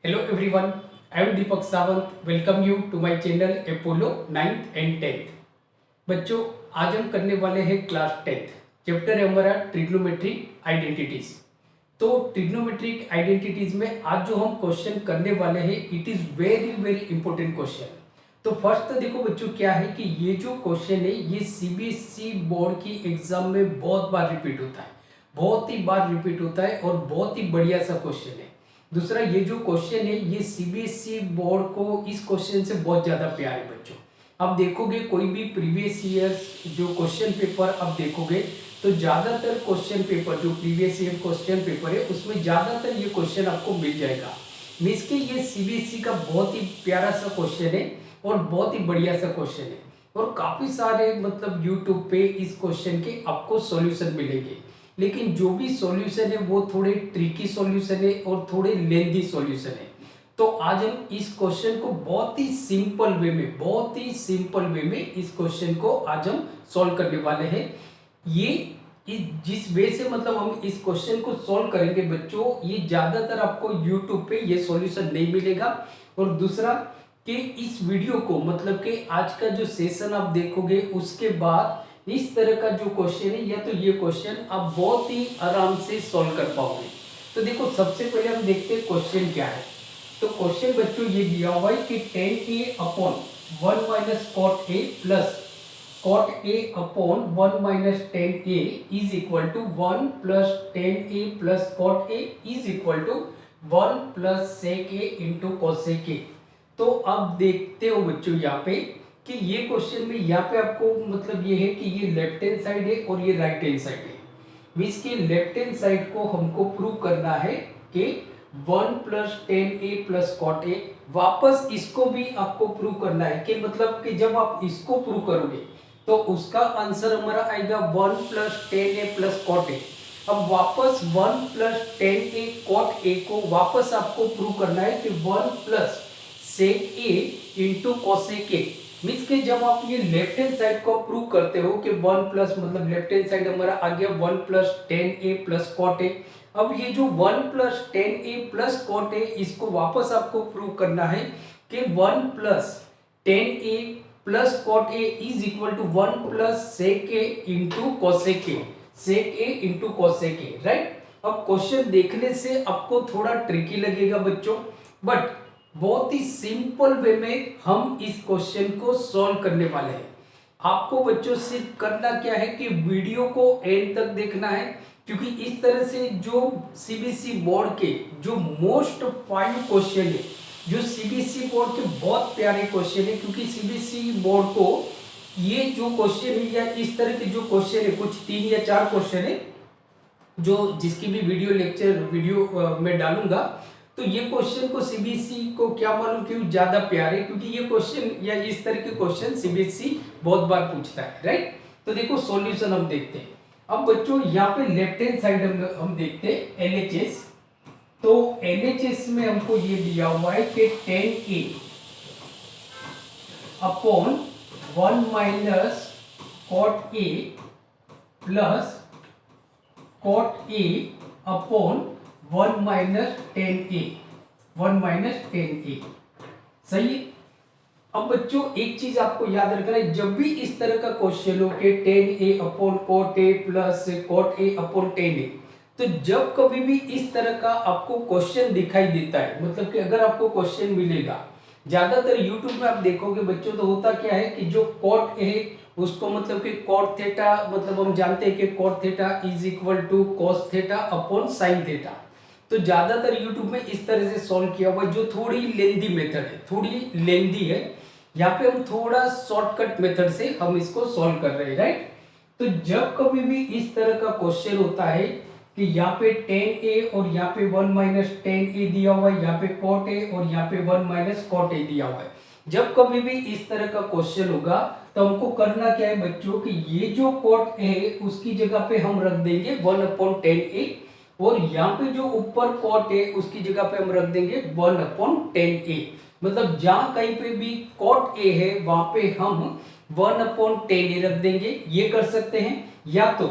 Hello everyone, I am Deepak Sawant. Welcome you to my channel Apollo 9th and 10th. बच्चों आज हम करने वाले हैं क्लास 10th। चैप्टर है हमारा ट्रिग्नोमेट्रिक आइडेंटिटीज। तो ट्रिग्नोमेट्रिक आइडेंटिटीज में आज जो हम क्वेश्चन करने वाले हैं it is very very important question. तो फर्स्ट तो देखो बच्चों क्या है कि ये जो क्वेश्चन है ये सीबीएसई बोर्ड की एग्जाम में बहुत बार रिपीट होता है, बहुत ही बार रिपीट होता है और बहुत ही बढ़िया सा क्वेश्चन है। दूसरा ये जो क्वेश्चन है ये सीबीएसई बोर्ड को इस क्वेश्चन से बहुत ज्यादा प्यार है बच्चों। अब देखोगे कोई भी प्रीवियस ईयर जो क्वेश्चन पेपर अब देखोगे तो ज्यादातर क्वेश्चन पेपर जो प्रीवियस ईयर क्वेश्चन पेपर है उसमें ज्यादातर ये क्वेश्चन आपको मिल जाएगा। मीन्स के ये सीबीएसई का बहुत ही प्यारा सा क्वेश्चन है और बहुत ही बढ़िया सा क्वेश्चन है और काफी सारे मतलब यूट्यूब पे इस क्वेश्चन के आपको सॉल्यूशन मिलेंगे। लेकिन जो भी सॉल्यूशन है वो थोड़े ट्रिकी सॉल्यूशन है और थोड़े लेंथी सॉल्यूशन है। तो आज हम इस क्वेश्चन को बहुत ही सिंपल वे में, बहुत ही सिंपल वे में इस क्वेश्चन को आज हम सॉल्व करने वाले हैं। ये जिस वे से मतलब हम इस क्वेश्चन को सॉल्व करेंगे बच्चों, ये ज्यादातर आपको यूट्यूब पे ये सॉल्यूशन नहीं मिलेगा। और दूसरा कि इस वीडियो को मतलब कि आज का जो सेशन आप देखोगे उसके बाद इस तरह का जो क्वेश्चन है या तो ये क्वेश्चन आप बहुत ही आराम से सॉल्व कर पाओगे। तो देखो सबसे पहले हम देखते हैं क्वेश्चन क्या है। तो क्वेश्चन बच्चों ये दिया हुआ है कि tan a upon 1 minus cot a plus cot a upon 1 minus tan a is equal to 1 plus tan a plus cot a is equal to 1 plus sec a into cosec a। तो अब देखते हो बच्चों यहाँ पे कि ये question में यहाँ पे आपको मतलब ये है कि ये लेफ्ट हैंड साइड है और ये राइट हैंड साइड है। मीन्स के लेफ्ट हैंड साइड को हमको प्रूव करना है कि 1 plus tan a plus cot a. वापस इसको भी आपको प्रूव करना है कि मतलब कि जब आप इसको प्रूव करोगे तो उसका आंसर हमारा आएगा 1 plus tan a plus cot a. अब वापस 1 plus tan a cot a को वापस आपको प्रूव करना है कि 1 plus sec a into cosec a। Means के जब आप ये लेफ्ट हैंड साइड को प्रूव करते हो कि 1 प्लस मतलब लेफ्ट हैंड साइड हमारा आ गया 1 plus tan a plus cot a. अब ये जो 1 plus tan a plus cot a इसको वापस आपको प्रूव करना है कि 1 plus tan a plus cot a is equal to 1 plus sec a into cosec a, sec a into cosec a, right. अब क्वेश्चन देखने से आपको थोड़ा ट्रिकी लगेगा बच्चों, बट बहुत ही सिंपल वे में हम इस क्वेश्चन को सॉल्व करने वाले हैं। आपको बच्चों सिर्फ करना क्या है कि वीडियो को एंड तक देखना है, क्योंकि इस तरह से जो सीबीएसई बोर्ड के जो मोस्ट 5 क्वेश्चन है, जो सीबीएसई बोर्ड के बहुत प्यारे क्वेश्चन है, क्योंकि सीबीएसई बोर्ड को ये जो क्वेश्चन है या इस तरह के जो क्वेश्चन है कुछ 3 या 4 क्वेश्चन है जो जिसकी भी वीडियो लेक्चर वीडियो में डालूंगा। तो ये क्वेश्चन को सीबीएसई को क्या मालूम क्यों ज्यादा प्यार है, क्योंकि ये क्वेश्चन या इस तरह के क्वेश्चन सीबीएसई बहुत बार पूछता है, राइट। तो देखो सॉल्यूशन हम देखते हैं। अब बच्चों यहाँ पे लेफ्ट हैंड साइड हम देखते हैं एलएचएस। तो एलएचएस में हमको ये दिया हुआ है कि tan a upon 1 minus cot a plus cot a upon 1 minus tan a, 1 minus tan a, सही है। अब बच्चों एक चीज आपको याद रखना है, जब भी इस तरह का क्वेश्चन हो कि tan a upon cot a plus cot a upon tan a, तो जब कभी भी इस तरह का आपको क्वेश्चन दिखाई देता है, मतलब कि अगर आपको क्वेश्चन मिलेगा ज्यादातर यूट्यूब में आप देखोगे बच्चों, तो होता क्या है कि जो cot है उसको मतलब कि cot थीटा, मतलब हम जानते हैं कि cot theta is equal to cos theta upon sin theta. तो ज्यादातर YouTube में इस तरह से सॉल्व किया हुआ है, जो थोड़ी लेंदी मेथड है, थोड़ी लेंदी है। यहाँ पे हम थोड़ा शॉर्टकट मेथड से हम इसको सॉल्व कर रहे हैं, राइट। तो जब कभी भी इस तरह का क्वेश्चन होता है कि यहाँ पे tan a और यहाँ पे 1 माइनस tan a दिया हुआ है, यहाँ पे cot a और यहाँ पे 1 माइनस cot a दिया हुआ है, जब कभी भी इस तरह का क्वेश्चन होगा तो हमको करना क्या है बच्चों कि ये जो cot a उसकी जगह पे हम रख देंगे 1 अपॉन tan a और यहाँ पे जो ऊपर cot है उसकी जगह पे हम रख देंगे 1 अपॉन tan a। मतलब जहां कहीं पे भी cot a है वहां पे हम 1 अपॉन tan a रख देंगे। ये कर सकते हैं, या तो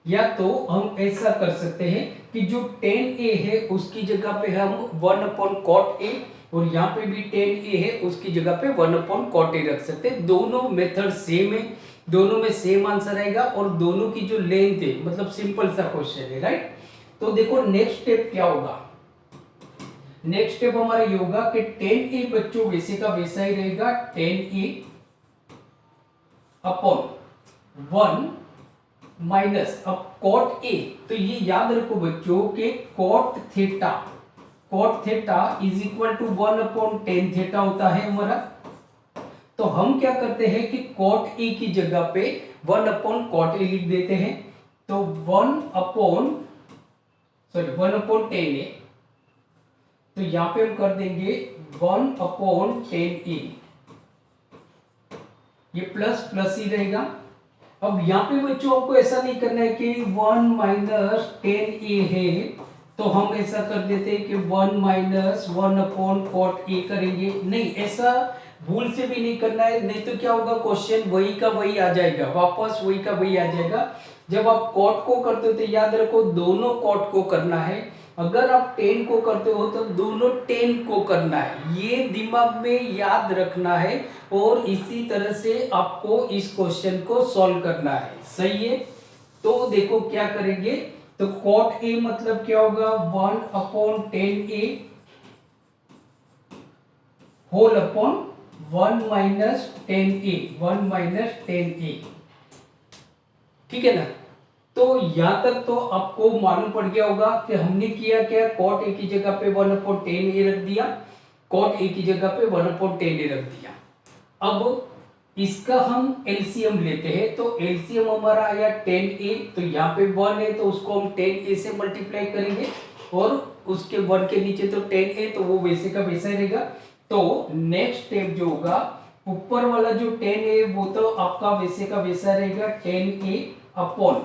या तो हम ऐसा कर सकते हैं कि जो tan a है उसकी जगह पे हम 1/cot a, और यहाँ पे भी tan a है उसकी जगह पे 1/cot a रख सकते हैं। दोनों मेथड सेम है, दोनों में सेम आंसर आएगा और दोनों की जो लेंथ है, मतलब सिंपल सा क्वेश्चन है, राइट। तो देखो नेक्स्ट स्टेप क्या होगा। नेक्स्ट स्टेप हमारा ये होगा कि tan a बच्चों वैसे का वैसा ही रहेगा, tan a अपॉन 1 माइनस अब cot a। तो ये याद रखो बच्चों के cot theta is equal to 1/tan theta होता है हमारा। तो हम क्या करते हैं कि cot a की जगह पे 1/cot a लिख देते हैं। तो 1/tan a, तो यहां पे हम कर देंगे 1/tan a, ये प्लस प्लस ही रहेगा। अब यहाँ पे बच्चों आपको ऐसा नहीं करना है कि 1 माइनस tan a है, तो हम ऐसा कर देते हैं कि 1 माइनस 1/cot a करेंगे। नहीं, ऐसा भूल से भी नहीं करना है, नहीं तो क्या होगा, क्वेश्चन वही का वही आ जाएगा, वापस वही का वही आ जाएगा। जब आप cot को करते हो तो याद रखो दोनों cot को करना है, अगर आप tan को करते हो तो दोनों tan को करना है, ये दिमाग में याद रखना है। और इसी तरह से आपको इस क्वेश्चन को सॉल्व करना है, सही है। तो देखो क्या करेंगे, तो cot a मतलब क्या होगा, 1/tan a whole upon 1 minus tan a, ठीक है ना। तो यहां तक तो आपको मालूम पड़ गया होगा कि हमने किया क्या, cot a की जगह पे 1/tan a रख दिया, cot a की जगह पे 1/tan a रख दिया। अब इसका हम एलसीएम लेते हैं, तो एलसीएम हमारा आया tan a, तो यहाँ पे 1 है तो उसको हम tan a से मल्टीप्लाई करेंगे, और उसके 1 के नीचे तो tan a, तो वो वैसे का वैसा ही रहेगा। तो नेक्स्ट स्टेप जो होगा, ऊपर वाला जो tan a वो तो आपका वैसे का वैसा रहेगा, tan a अपॉन,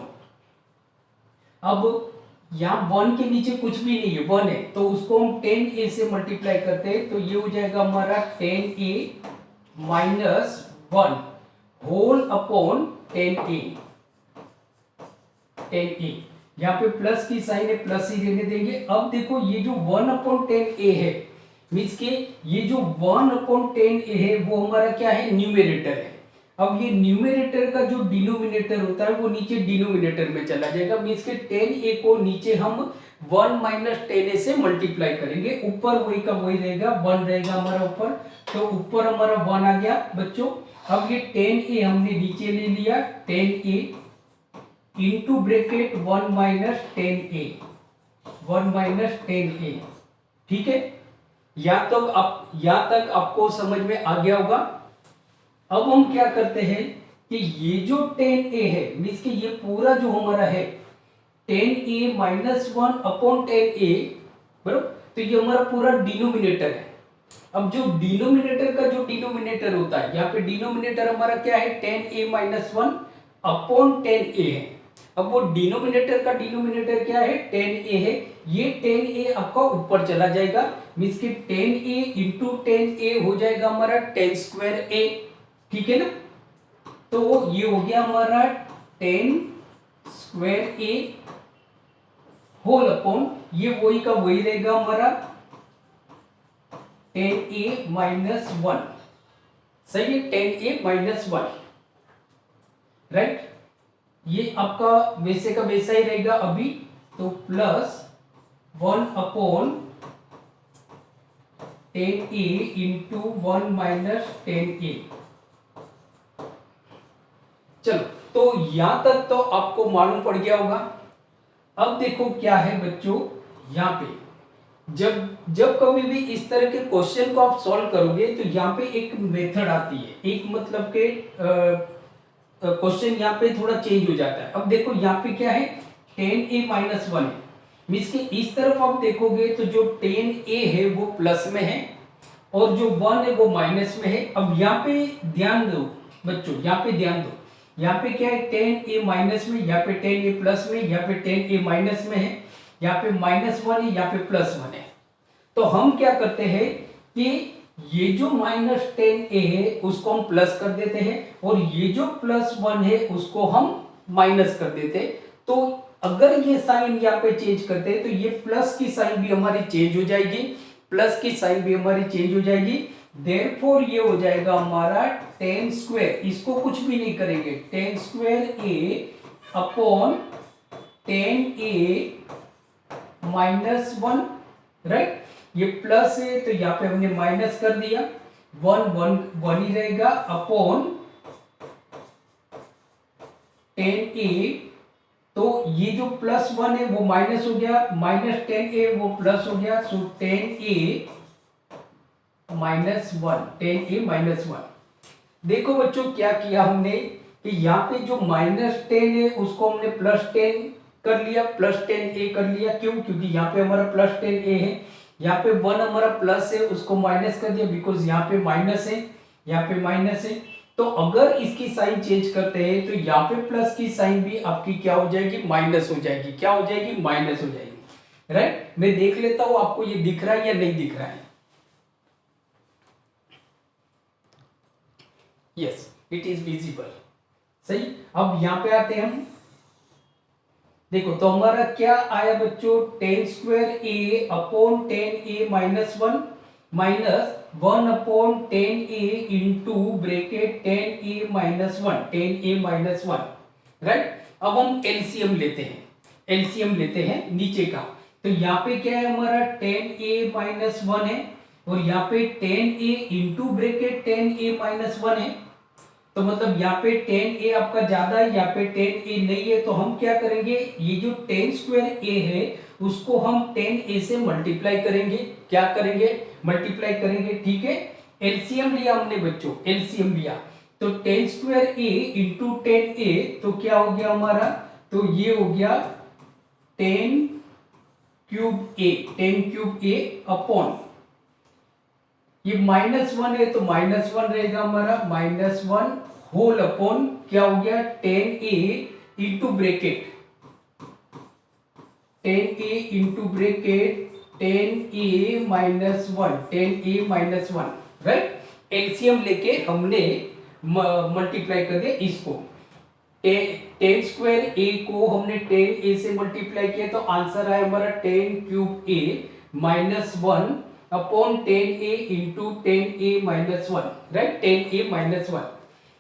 अब यहाँ 1 के नीचे कुछ भी नहीं है, 1 है, तो उसको हम tan a से मल्टीप्लाई करते हैं, तो ये हो जाएगा हमारा tan a minus 1 whole upon tan a। यहाँ पे प्लस की साइन है, प्लस ही रहने देंगे। अब देखो ये जो 1/tan a है, मीन्स के ये जो 1/tan a है वो हमारा क्या है, न्यूमेरेटर है। अब ये न्यूमेरेटर का जो डिनोमिनेटर होता है वो नीचे डिनोमिनेटर में चला जाएगा, मीन्स के tan a को नीचे हम 1 माइनस tan a से मल्टीप्लाई करेंगे, ऊपर वही का वही रहेगा, 1 रहेगा हमारा ऊपर, तो ऊपर हमारा 1 आ गया बच्चों। अब ये tan a हमने नीचे ले लिया, tan a into bracket 1 minus tan a, ठीक है। यहाँ तक आपको समझ में आ गया होगा। अब हम क्या करते हैं कि ये जो tan a है, मीन्स कि ये पूरा जो हमारा है tan a minus 1/tan a, बराबर, तो ये हमारा पूरा डिनोमिनेटर है। अब जो डिनोमिनेटर का जो डिनोमिनेटर होता है, यहाँ पे डिनोमिनेटर हमारा क्या है, tan a minus 1/tan a है। अब वो डिनोमिनेटर का डिनोमिनेटर क्या है, tan a है, ये tan a आपका ऊपर चला जाएगा, मीन्स कि tan a into tan a हो जाएगा हमारा tan स्क्वायर a, ठीक है ना। तो ये हो गया हमारा tan square a whole upon, ये वही का वही रहेगा हमारा tan a माइनस 1, सही है, tan a माइनस 1, राइट। ये आपका वैसे का वैसा ही रहेगा अभी, तो plus 1/tan a into 1 minus tan a। चलो, तो यहां तक तो आपको मालूम पड़ गया होगा। अब देखो क्या है बच्चों, यहाँ पे जब कभी भी इस तरह के क्वेश्चन को आप सॉल्व करोगे तो यहाँ पे एक मेथड आती है, एक मतलब के क्वेश्चन यहाँ पे थोड़ा चेंज हो जाता है। अब देखो यहाँ पे क्या है, tan a माइनस 1 है, मीन्स कि इस तरफ आप देखोगे तो जो tan a है वो प्लस में है और जो 1 है वो माइनस में है। अब यहाँ पे ध्यान दो बच्चों, यहाँ पे ध्यान दो, यहाँ पे क्या है, tan a माइनस में, यहाँ पे tan a प्लस में, यहाँ पे tan a माइनस में है, यहाँ पे -1 है, यहाँ पे +1 है। तो हम क्या करते हैं कि ये जो -tan a है उसको हम प्लस कर देते हैं और ये जो +1 है उसको हम माइनस कर देते हैं। तो अगर ये साइन यहाँ पे चेंज करते हैं तो ये प्लस की साइन भी हमारी चेंज हो जाएगी, प्लस की साइन भी हमारी चेंज हो जाएगी। देयरफॉर ये हो जाएगा हमारा टेन स्क्वायर, इसको कुछ भी नहीं करेंगे, ten square A upon ten A minus one, right. ये प्लस है तो यहाँ पे हमने माइनस कर दिया, वन वन वन ही रहेगा, अपॉन टेन ए, तो ये जो प्लस वन है वो माइनस हो गया, माइनस टेन ए वो प्लस हो गया, सो ten A minus one, ten A minus one. देखो बच्चों क्या किया हमने कि यहाँ पे जो माइनस टेन है उसको हमने प्लस टेन कर लिया, प्लस टेन ए कर लिया। क्यों? क्योंकि यहाँ पे हमारा प्लस टेन ए है, यहाँ पे वन हमारा प्लस है उसको माइनस कर दिया, बिकॉज यहाँ पे माइनस है, यहाँ पे माइनस है। तो अगर इसकी साइन चेंज करते हैं तो यहाँ पे प्लस की साइन भी आपकी क्या हो जाएगी, माइनस हो जाएगी। क्या हो जाएगी? माइनस हो जाएगी, राइट। मैं देख लेता हूं आपको ये दिख रहा है या नहीं दिख रहा है। यस, इट इज विजिबल, सही। अब यहां पे आते हैं हम, देखो तो हमारा क्या आया बच्चों, ten square A upon ten A minus one, minus one upon ten A into bracket ten A minus one, ten A minus one, right. अब हम एलसीएम लेते हैं, एलसीएम लेते हैं नीचे का। तो यहाँ पे क्या है हमारा, टेन ए माइनस वन है, और यहाँ पे ten A into bracket ten A minus one है। तो मतलब यहाँ पे टेन ए आपका ज्यादा है, यहाँ पे टेन ए नहीं है, तो हम क्या करेंगे, ये जो टेन स्क्वायर ए है उसको हम टेन ए से मल्टीप्लाई करेंगे। क्या करेंगे? मल्टीप्लाई करेंगे, ठीक है। एलसीएम लिया हमने बच्चों, एलसीएम लिया, तो ten square a into ten ए, तो क्या हो गया हमारा, तो ये हो गया टेन क्यूब ए, टेन क्यूब ए अपॉन, ये माइनस वन है तो माइनस वन रहेगा हमारा, माइनस वन होल अपॉन क्या हो गया, ten A into bracket, ten A into bracket ten A minus one, ten A minus one, right. LCM लेके हमने मल्टीप्लाई कर दिया इसको, टेन स्क्वायर ए को हमने टेन ए से मल्टीप्लाई किया, तो आंसर आया हमारा ten cube A minus one upon ten A into ten A minus one, right, ten A minus one.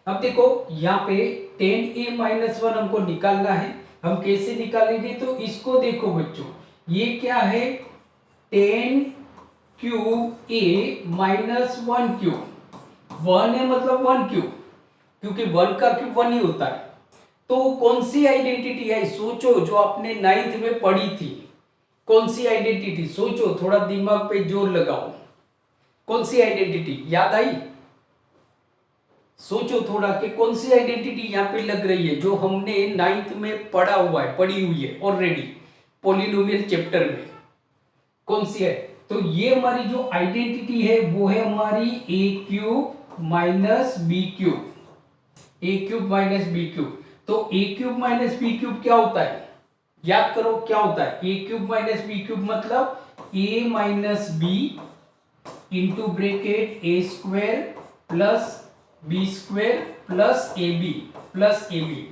अब देखो यहाँ पे टेन ए माइनस वन हमको निकालना है, हम कैसे निकालेंगे, तो इसको देखो बच्चों, ये क्या है, टेन क्यूब ए माइनस वन क्यूब, वन है मतलब वन क्यूब, क्योंकि वन का क्यूब वन ही होता है। तो कौन सी आइडेंटिटी है, सोचो, जो आपने नाइन्थ में पढ़ी थी, कौन सी आइडेंटिटी, सोचो, थोड़ा दिमाग पे जोर लगाओ, कौन सी आइडेंटिटी याद आई, सोचो थोड़ा कि कौन सी आइडेंटिटी यहाँ पे लग रही है, जो हमने नाइन्थ में पढ़ा हुआ है, पढ़ी हुई है ऑलरेडी पॉलिनोमियल चैप्टर में, कौन सी है। तो ये हमारी जो आइडेंटिटी है वो है हमारी a cube minus b cube, a cube minus b cube. तो a cube minus b cube क्या होता है, याद करो क्या होता है, a cube minus b cube मतलब a minus b into bracket a square plus b square plus a b, plus a b.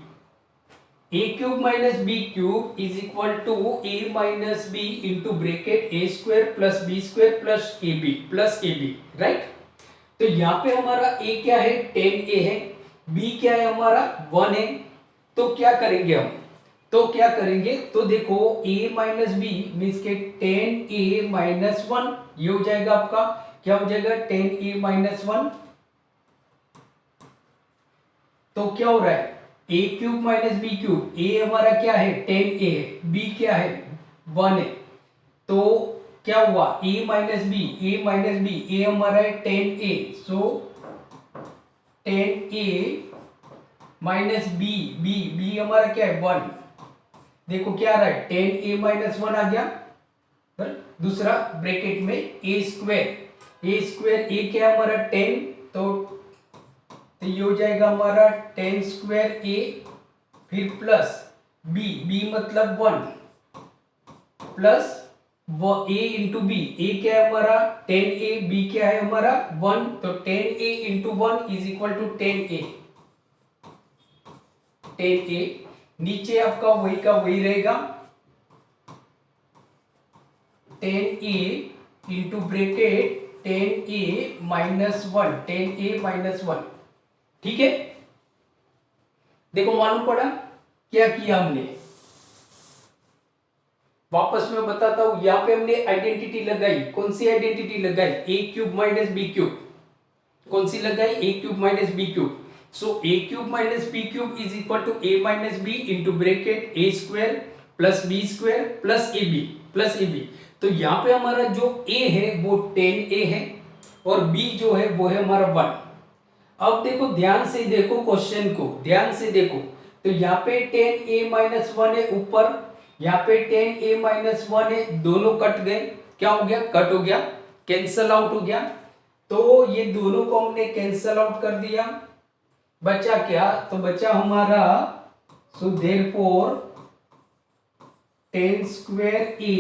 A cube minus b cube is equal to a minus b into bracket a square plus b square plus a b, plus a b, right. तो यहाँ पे हमारा ए क्या है, ten ए है, B क्या है हमारा, वन है। तो क्या करेंगे हम, तो क्या करेंगे, तो देखो a माइनस बी मीन्स के टेन ए माइनस वन, ये हो जाएगा आपका, क्या हो जाएगा, टेन ए माइनस वन। तो क्या हो रहा है, a cube minus b cube, ए हमारा क्या है, टेन ए है, बी क्या है, वन है। तो क्या हुआ, ए माइनस बी, ए माइनस बी, ए हमारा है ten A, so ten A minus B, B B हमारा क्या है, वन। देखो क्या आ रहा है, टेन ए माइनस वन आ गया, दूसरा ब्रैकेट में ए स्क्वायर, ए स्क्वायर, ए क्या है हमारा टेन, तो ये हो जाएगा हमारा टेन स्क्वायर ए, फिर प्लस बी, बी मतलब वन, प्लस वो ए इंटू बी, ए क्या है हमारा टेन ए, बी क्या है हमारा वन, तो tan A into one is equal to tan a, tan a. नीचे आपका वही का वही रहेगा, 10a into bracket 10a-1, 10a-1। ठीक है, देखो मालूम पड़ा क्या किया हमने। वापस मैं बताता हूं, यहां पे हमने आइडेंटिटी लगाई। कौन सी आइडेंटिटी लगाई? a cube minus b cube. कौन सी लगाई? a cube minus b cube. So a cube minus b cube is equal to a minus b into bracket a square plus b square plus a b. तो यहाँ पे हमारा जो a है वो 10a है और b जो है वो है हमारा 1। अब देखो, ध्यान से देखो क्वेश्चन को, ध्यान से देखो। तो यहाँ पे 10a-1 है ऊपर, यहाँ पे 10a-1 है, दोनों कट गए। क्या हो गया? कट हो गया, कैंसल आउट हो गया। तो ये दोनों को हमने कैंसल आउट कर दिया। बचा क्या? तो बचा हमारा, so therefore 10 square a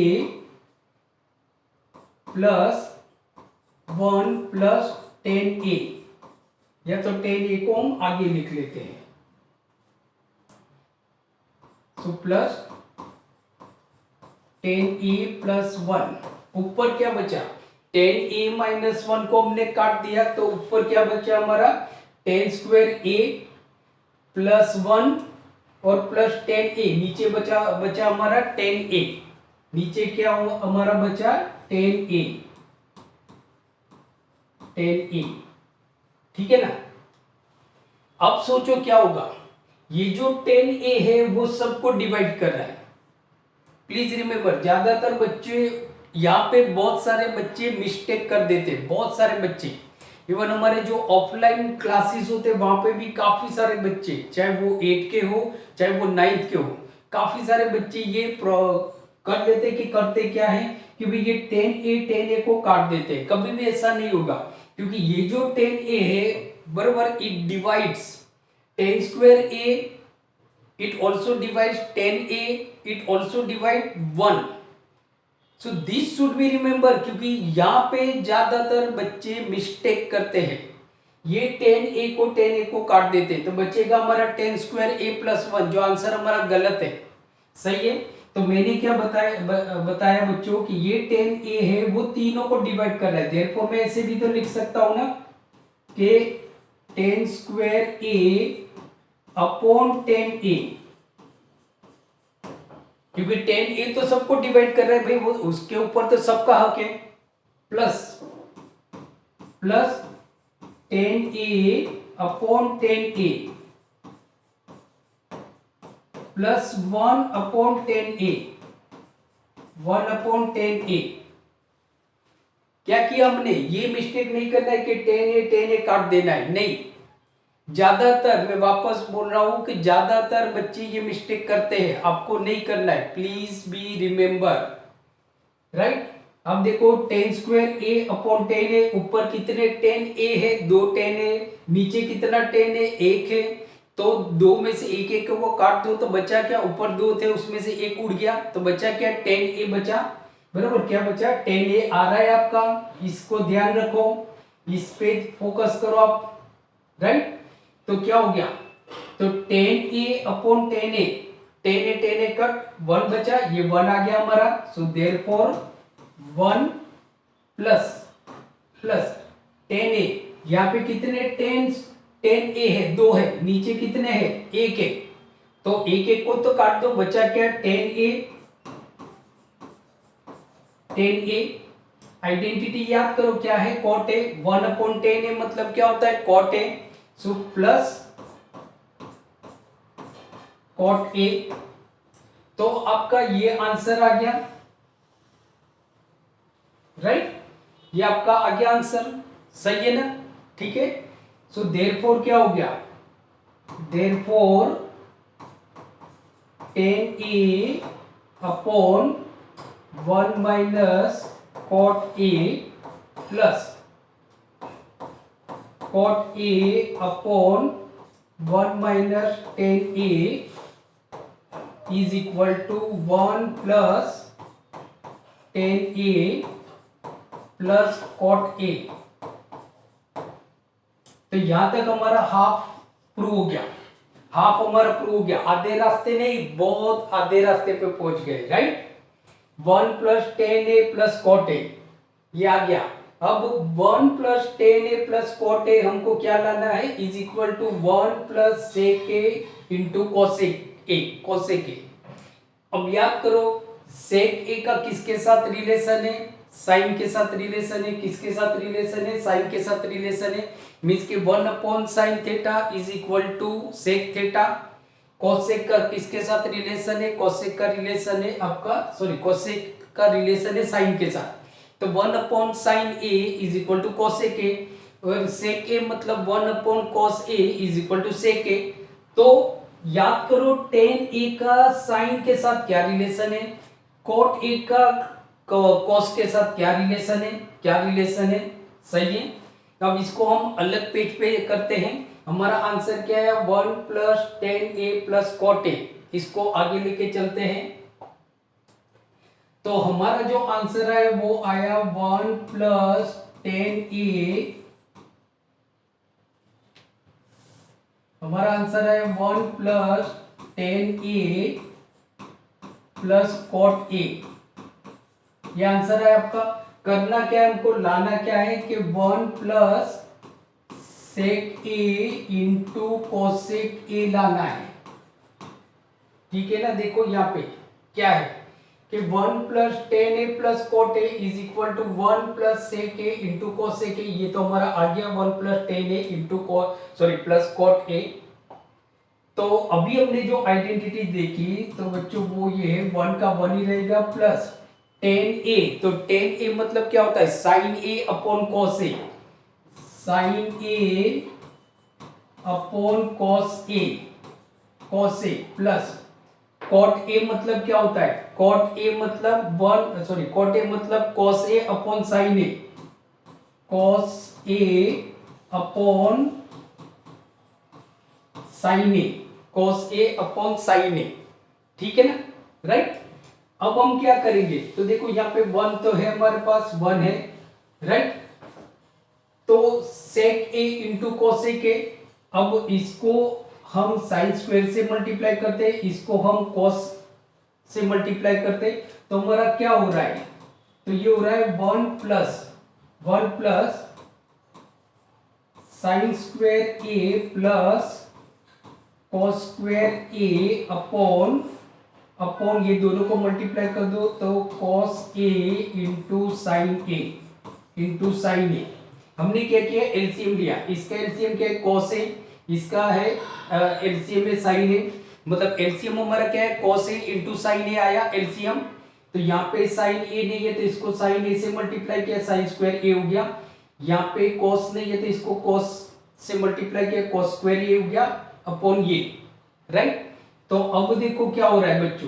plus 1 plus 10a, या तो 10a को हम आगे लिख लेते हैं। सो प्लस 10a प्लस 1, ऊपर क्या बचा? 10a-1 को हमने काट दिया, तो ऊपर क्या बचा हमारा? 10 स्क्वायर a प्लस 1 और प्लस 10a। नीचे बचा हमारा 10a। नीचे क्या हमारा बचा? 10a। ठीक है ना? अब सोचो क्या होगा। ये जो 10a है वो सबको डिवाइड कर रहा है। प्लीज रिमेंबर, ज्यादातर बच्चे यहाँ पे, बहुत सारे बच्चे मिस्टेक कर देते, बहुत सारे बच्चे। इवन हमारे जो ऑफलाइन क्लासेस होते वहां पे भी काफी सारे बच्चे, चाहे वो 8 के हो चाहे वो 9th के हो, काफी सारे बच्चे ये कर लेते कि करते क्या है कि भाई ये 10a को काट देते। कभी भी ऐसा नहीं होगा, क्योंकि ये जो 10a है बराबर, it divides 10 square a, it also divides 10a, it also divide 1। so this should be remember, क्योंकि यहाँ पे ज्यादातर बच्चे मिस्टेक करते हैं। ये 10a को काट देते, तो बचेगा हमारा 10 स्क्वायर a प्लस 1, जो आंसर हमारा गलत है। सही है? तो मैंने क्या बताया बच्चों कि ये 10a है वो तीनों को डिवाइड कर रहा है। देयरफॉर मैं ऐसे भी तो लिख सकता हूं ना कि 10 स्क्वायर a अपॉन 10a, क्योंकि 10a तो सबको डिवाइड कर रहा है भाई, वो उसके ऊपर तो सबका हक है। Plus 10a upon 10a plus 1 upon 10a, 1 upon 10a। क्या किया हमने? ये मिस्टेक नहीं करना है कि 10a काट देना है, नहीं। ज्यादातर, मैं वापस बोल रहा हूं कि ज्यादातर बच्चे ये मिस्टेक करते हैं, आपको नहीं करना है। Please be remember, right. अब देखो 10 स्क्वायर a अपॉन 10a, ऊपर कितने 10a है? 2 10a। नीचे कितना 10 है? 1 है। तो दो में से एक को काट दो, तो बचा क्या? ऊपर 2 थे, उसमें से एक उड़ गया, तो बचा क्या? 10a बचा। बराबर, क्या बचा? 10a आ रहा है आपका, इसको ध्यान रखो, इस पे फोकस करो आप, राइट। तो क्या हो गया? तो 10a upon 10a, 10a cut, 1 बचा, ये 1 आ गया हमारा। सो देयरफॉर 1 प्लस 10a, यहाँ पे कितने 10a है? 2 है। नीचे कितने हैं? 1 है। तो 1 को तो काट दो, बचा क्या? 10a। आइडेंटिटी याद करो क्या है? Cot a। 1 अपॉन 10a मतलब क्या होता है? Cot a। So plus cot a। तो आपका ये आंसर आ गया, राइट। ये आपका आ गया आंसर, सही है ना? ठीक है। सो देयरफॉर क्या हो गया? Therefore 10a upon 1 minus cot a plus cot a upon 1 minus 10a is equal to 1 plus 10a plus cot a। तो यहां तक हमारा हाफ प्रूव हो गया। हाफ हमारा प्रूव हो गया, आधे रास्ते नहीं, बहुत आधे रास्ते पे पहुंच गए, right. 1 plus tan a plus cot a ये आ गया। अब 1 plus tan a plus cot a हमको क्या लाना है, is equal to 1 plus sec a into cosec a, cosec a. अब याद करो सेक ए का किसके साथ रिलेशन है, साइन के साथ रिलेशन है, किसके साथ रिलेशन है, साइन के साथ रिलेशन है, मींस के 1 upon sine theta is equal to sec theta. Cosec का किसके साथ रिलेशन है, कोसेक का रिलेशन है आपका, सॉरी कोसेक का रिलेशन है साइन के साथ, तो 1 upon sine a is equal to cosec a, और सेक ए मतलब 1 upon cos a is equal to sec a. तो याद करो टेन ए का साइन के साथ क्या रिलेशन है, कोट ए का कॉस के साथ क्या रिलेशन है, क्या रिलेशन है, सही है। अब इसको हम अलग पेज पे करते हैं, हमारा आंसर क्या है 1 plus tan a plus cot a, इसको आगे लेके चलते हैं। तो हमारा जो आंसर है वो आया 1 प्लस टेन ए, हमारा आंसर है 1 plus tan a plus cot a, ये आंसर है आपका। करना क्या है हमको, लाना क्या है कि 1 plus sec a into cosec a लाना है, ठीक है ना। देखो यहाँ पे क्या है कि 1 plus tan a plus cot a is equal to 1 plus sec a into cosec a, ये तो हमारा आ गया 1 plus tan A into sorry plus cot a. तो अभी हमने जो आइडेंटिटी देखी तो बच्चों वो ये है 1 का 1 ही रहेगा प्लस टेन ए, तो टेन ए मतलब क्या होता है sine a upon cos a, sine a upon cos a, cos a plus cot a मतलब क्या होता है, कॉट ए मतलब कॉट ए मतलब cos A upon sine A, cos A upon sine A, cos A upon sine a, ठीक है ना, right. अब हम क्या करेंगे, तो देखो यहाँ पे 1 तो है हमारे पास, 1 है, राइट। तो सेक ए इंटू कोसेक ए, अब इसको हम साइन स्क्वायर से मल्टीप्लाई करते हैं, इसको हम कॉस से मल्टीप्लाई करते हैं, तो हमारा क्या हो रहा है, तो ये हो रहा है 1 plus sign square a plus cos square A upon ये दोनों को मल्टीप्लाई कर दो, तो कॉस ए इंटू साइन ए। हमने क्या किया, एलसीएम लिया, इसका एलसीएम क्या है कॉस ए, इसका है एलसीएम है साइन ए, मतलब एलसीएम हमारा क्या है कॉस ए इंटू साइन ए आया एलसीएम। तो यहाँ पे साइन ए नहीं है तो इसको साइन ए से मल्टीप्लाई किया, साइन स्क्वायर ए हो गया। यहाँ पे कॉस नहीं है तो इसको कॉस से मल्टीप्लाई किया, कॉस स्क्वायर ए हो गया अपॉन ये, राइट। तो अब देखो क्या हो रहा है बच्चों,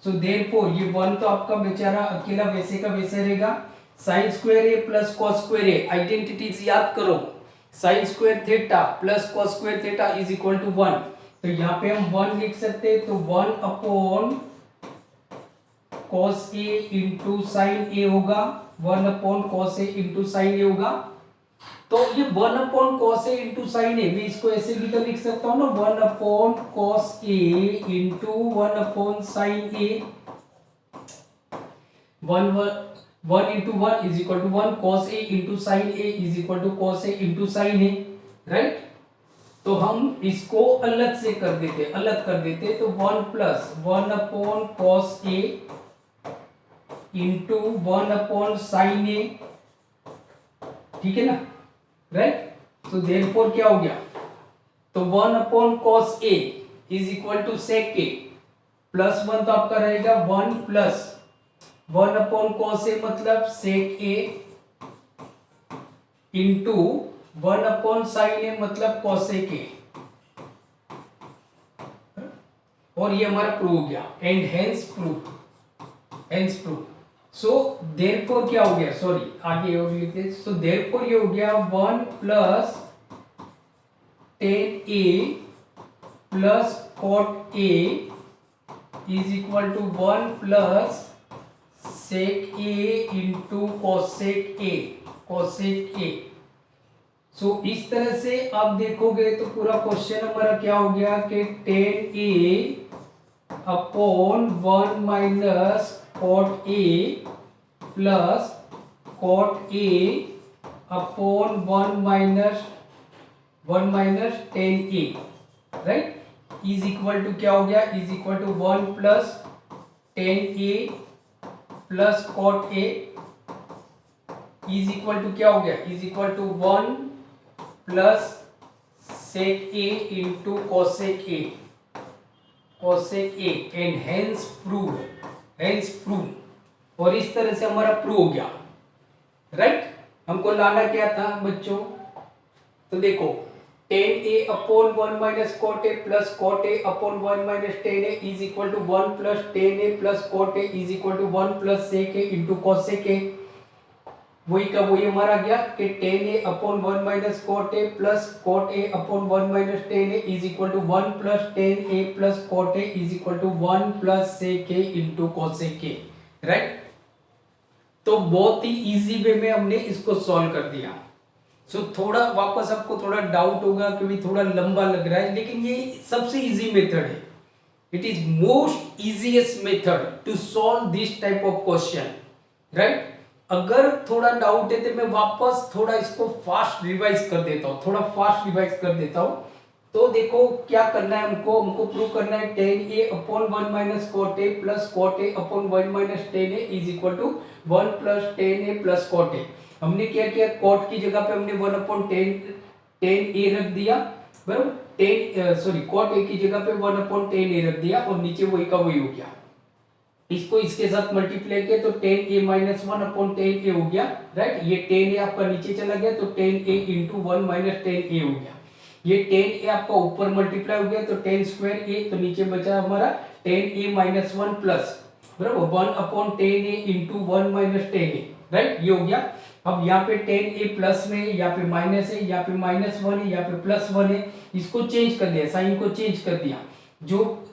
सो देयरफॉर ये 1 तो आपका बेचारा अकेला वैसे का वैसे रहेगा, sine square a plus cos square a, identities याद करो, sine square theta plus cos square theta is equal to 1, तो यहाँ पे हम 1 लिख सकते हैं, तो 1 upon cos a into sine ए होगा, 1 upon cos a into sine ए होगा। तो ये 1 upon cos a into sine ए, मैं इसको ऐसे भी तो लिख सकता हूँ ना, 1 upon cos a into 1 upon sine a, 1 into 1 is equal to 1, cos a into sine a is equal to cos a into sine a, right. तो हम इसको अलग से कर देते, तो 1 plus 1 upon cos a into 1 upon sine a, ठीक है ना, राइट। तो देयरफॉर क्या हो गया, तो 1 upon cos a is equal to sec a, plus 1 तो आपका रहेगा 1 प्लस 1 अपॉन कॉस ए मतलब सेक ए इंटू 1 अपॉन साइन ए मतलब कॉसेक ए, और ये हमारा प्रूव हो गया, and hence prove. So therefore क्या हो गया, सॉरी आगे और लिखते, सो देयरफॉर ये हो गया 1 plus tan a plus cot a is equal to 1 plus sec a into cosec a, so इस तरह से आप देखोगे तो पूरा क्वेश्चन हमारा क्या हो गया कि 10a upon 1 minus cot a plus cot a upon 1 minus 10a, right, is equal to क्या हो गया, is equal to 1 plus 10a plus cot a is equal to क्या हो गया, is equal to 1 plus sec a into cosec a, and hence prove, और इस तरह से हमारा प्रूव हो गया, राइट। हमको लाना क्या था बच्चों, तो देखो 10a upon 1 minus cot a plus cot a upon 1 minus 10a is equal to 1 plus 10a plus cot a is equal to 1 plus sec a into cosec a. वही का वही हमारा गया कि 10a upon 1 minus cot a plus cot a upon 1 minus 10a is equal to 1 plus 10a plus cot a is equal to 1 plus sec a into cosec A, right. तो बहुत ही easy way में हमने इसको solve कर दिया। सो थोड़ा वापस आपको थोड़ा डाउट होगा क्योंकि थोड़ा लंबा लग रहा है, लेकिन ये सबसे इजी मेथड है। It is most easiest method to solve this type of question, right. अगर थोड़ा डाउट है तो मैं वापस थोड़ा इसको फास्ट रिवाइज कर देता हूँ, तो देखो क्या करना है हमको प्रूव करना है 10a upon 1 minus cot a plus cot a upon 1 minus 10a is equal to 1 plus 10a plus cot a. हमने क्या किया, कॉट की जगह पे हमने 1 अपॉन 10a रख दिया, बराबर, कॉट ए की जगह पे 1 अपॉन 10a रख दिया और नीचे वही का वही हो गया। इसको इसके साथ मल्टीप्लाई किया तो 10a माइनस 1 अपॉन 10a हो गया, राइट। ये 10a आपका नीचे चला गया तो 10a इंटू 1 माइनस 10a हो गया। ये 10a आपका ऊपर मल्टीप्लाई हो गया तो 10 स्क्वायर a, तो नीचे बचा हमारा 10a माइनस 1 प्लस, बराबर, 1 upon 10a into 1 minus 10a, right, ये हो गया। अब यहाँ पे 10a प्लस में, यहाँ पे माइनस है, यहाँ पे माइनस 1 है, यहाँ पे प्लस 1 है, इसको चेंज कर दिया, साइन को चेंज कर दिया। जो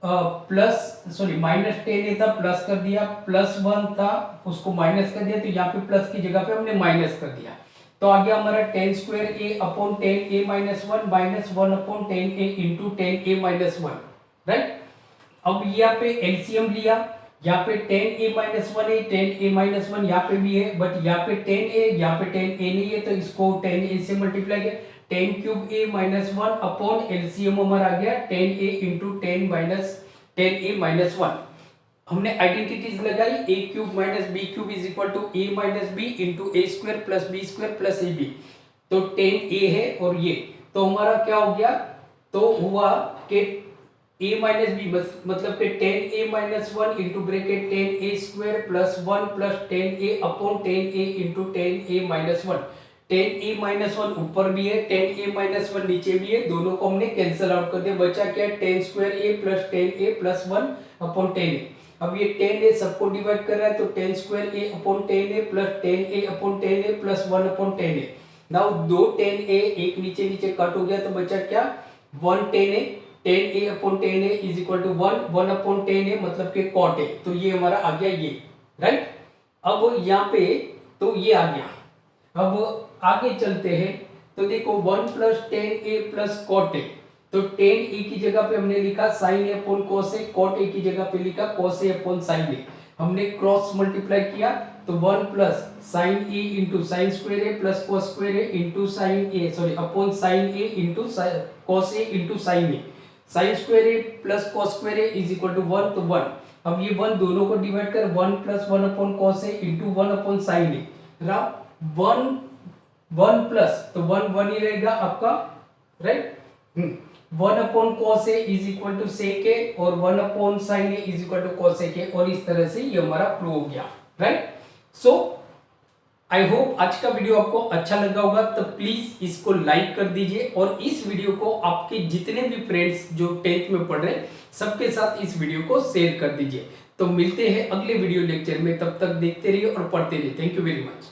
माइनस 10a था प्लस कर दिया, प्लस 1 था उसको माइनस कर दिया, तो यहाँ पे प्लस की जगह पे हमने माइनस कर दिया। तो आ गया हमारा 10 square a upon 10a minus 1 minus 1 upon 10a into 10a minus 1, right. अब यहाँ पे एलसीएम लिया, यहाँ पे 10a माइनस 1 है, 10a माइनस 1 यहाँ पे भी है, बट यहाँ पे 10a, यहाँ पे 10a नहीं है, तो इसको 10a से मल्टीप्लाई किया, 10 cube a minus 1 upon LCM हमारा आ गया 10a इंटू 10a माइनस 1। हमने आइडेंटिटीज लगाई, a cube minus b cube is equal to a minus b into a square plus b square plus ab, तो 10a है और ये, तो हमारा क्या हो गया, तो हुआ कि a माइनस b मतलब कि 10a minus 1 into bracket 10a square plus 1 plus 10a upon 10a into 10a minus 1। 10a minus 1 ऊपर भी है, 10a माइनस 1 नीचे भी है, दोनों को हमने कैंसिल आउट कर दिया, बचा क्या, 10 square a plus 10a plus 1 upon 10a। अब ये 10a सबको डिवाइड कर रहा है, तो 10 square a upon 10a plus 10a upon 10a plus 1 upon 10a। Now दो 10a एक नीचे नीचे कट हो गया, तो बचा क्या, 1 10a, 10a upon 10a is equal to 1 upon 10a मतलब कि कॉट a, तो ये हमारा आ गया ये, राइट। अब यहाँ पे तो ये आ गया। अब आगे चलते हैं, तो देखो 1 plus 10a plus cot a, तो 10a की जगह पे हमने लिखा sine a upon cos a, cot a की जगह पे लिखा कोस ए अपॉन साइन ए। हमने क्रॉस मल्टीप्लाई किया तो 1 plus sine a into sine square a plus cos square a into sine a upon sine a into cos a into sine a, sine square a plus cos square a is equal to 1, तो 1। अब ये 1 दोनों को divide कर, 1 plus 1 upon cos a into 1 upon sine a, 1 plus, तो 1 ही रहेगा आपका, right. 1 upon cos a is equal to sec a और 1 upon sine a is equal to cosec a, और इस तरह से ये हमारा प्रूव हो गया, राइट। सो आई होप आज का वीडियो आपको अच्छा लगा होगा, तो प्लीज इसको लाइक कर दीजिए और इस वीडियो को आपके जितने भी फ्रेंड्स जो 10th में पढ़ रहे हैं सबके साथ इस वीडियो को शेयर कर दीजिए। तो मिलते हैं अगले वीडियो लेक्चर में, तब तक देखते रहिए और पढ़ते रहिए। Thank you very much.